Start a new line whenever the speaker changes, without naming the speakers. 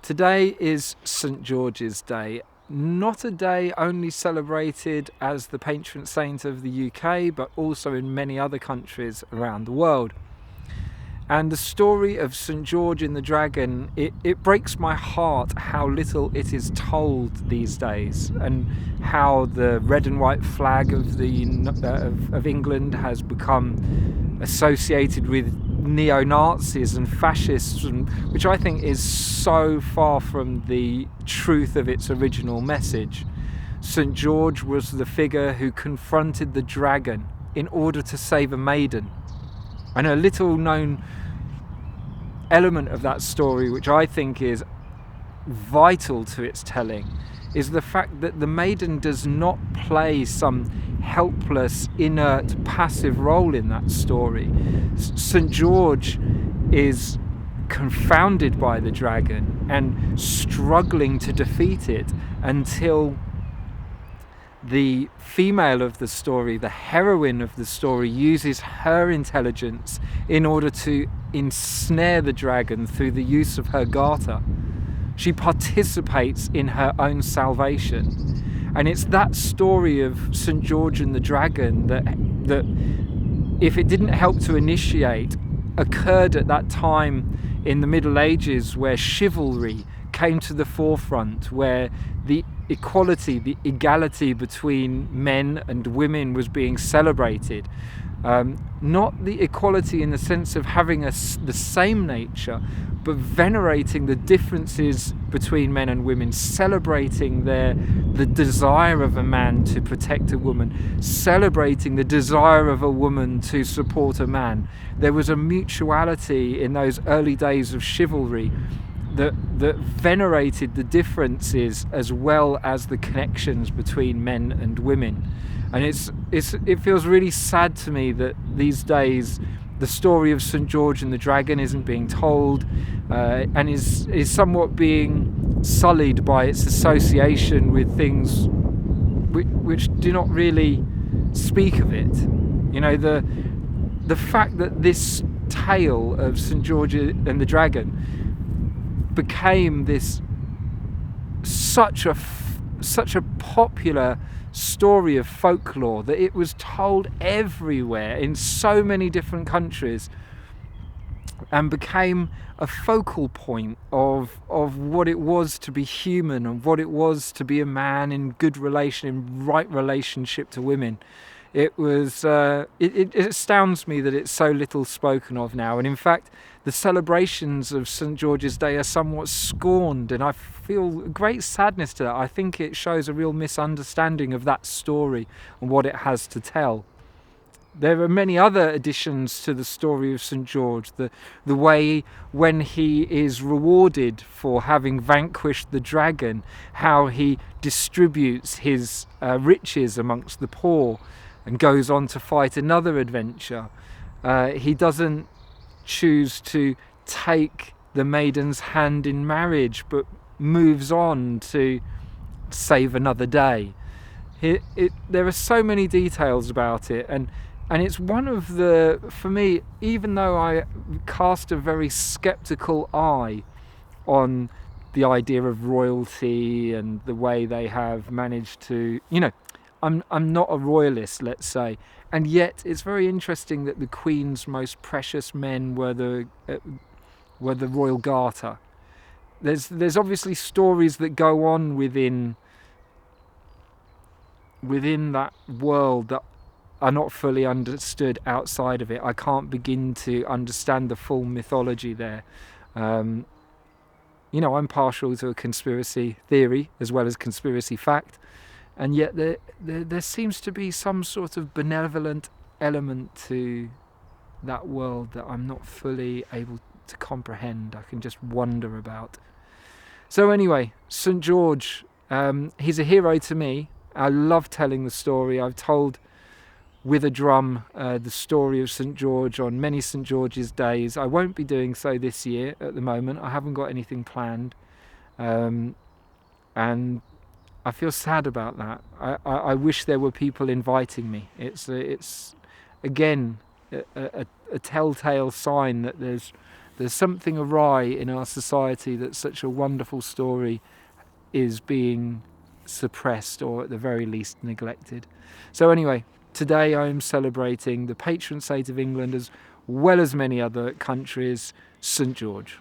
Today is St. George's Day, not a day only celebrated as the patron saint of the UK, but also in many other countries around the world. And the story of St. George and the Dragon, it breaks my heart how little it is told these days, and how the red and white flag of England has become associated with neo-Nazis and fascists, which I think is so far from the truth of its original message. St. George was the figure who confronted the dragon in order to save a maiden. And a little known element of that story, which I think is vital to its telling, is the fact that the maiden does not play some helpless, inert, passive role in that story. St. George is confounded by the dragon and struggling to defeat it until the female of the story, the heroine of the story, uses her intelligence in order to ensnare the dragon through the use of her garter. She participates in her own salvation. And it's that story of St. George and the Dragon that if it didn't help to initiate, occurred at that time in the Middle Ages, where chivalry came to the forefront, where the equality, the equality between men and women was being celebrated. Not the equality in the sense of having the same nature, but venerating the differences between men and women, celebrating the desire of a man to protect a woman, celebrating the desire of a woman to support a man. There was a mutuality in those early days of chivalry that venerated the differences as well as the connections between men and women. And it feels really sad to me that these days the story of St. George and the Dragon isn't being told, and is somewhat being sullied by its association with things which do not really speak of it. You know, the fact that this tale of St. George and the Dragon became this such a popular story of folklore, that it was told everywhere in so many different countries, and became a focal point of what it was to be human and what it was to be a man in good relation, in right relationship to women. It was it astounds me that it's so little spoken of now, and in fact the celebrations of St. George's Day are somewhat scorned, and I feel great sadness to that. I think it shows a real misunderstanding of that story and what it has to tell. There are many other additions to the story of St. George. The way when he is rewarded for having vanquished the dragon, how he distributes his riches amongst the poor and goes on to fight another adventure. He doesn't choose to take the maiden's hand in marriage, but moves on to save another day. There are so many details about it, and it's one of the, for me, even though I cast a very sceptical eye on the idea of royalty and the way they have managed to, you know, I'm not a royalist, let's say, and yet it's very interesting that the Queen's most precious men were the royal garter. There's obviously stories that go on within that world that are not fully understood outside of it. I can't begin to understand the full mythology there. You know, I'm partial to a conspiracy theory as well as conspiracy fact. And yet there seems to be some sort of benevolent element to that world that I'm not fully able to comprehend. I can just wonder about. So anyway, St. George, he's a hero to me. I love telling the story. I've told with a drum the story of St. George on many St. George's days. I won't be doing so this year at the moment. I haven't got anything planned. And I feel sad about that. I wish there were people inviting me. It's again a telltale sign that there's There's something awry in our society that such a wonderful story is being suppressed, or at the very least neglected. So anyway, today I am celebrating the patron saint of England as well as many other countries, St George.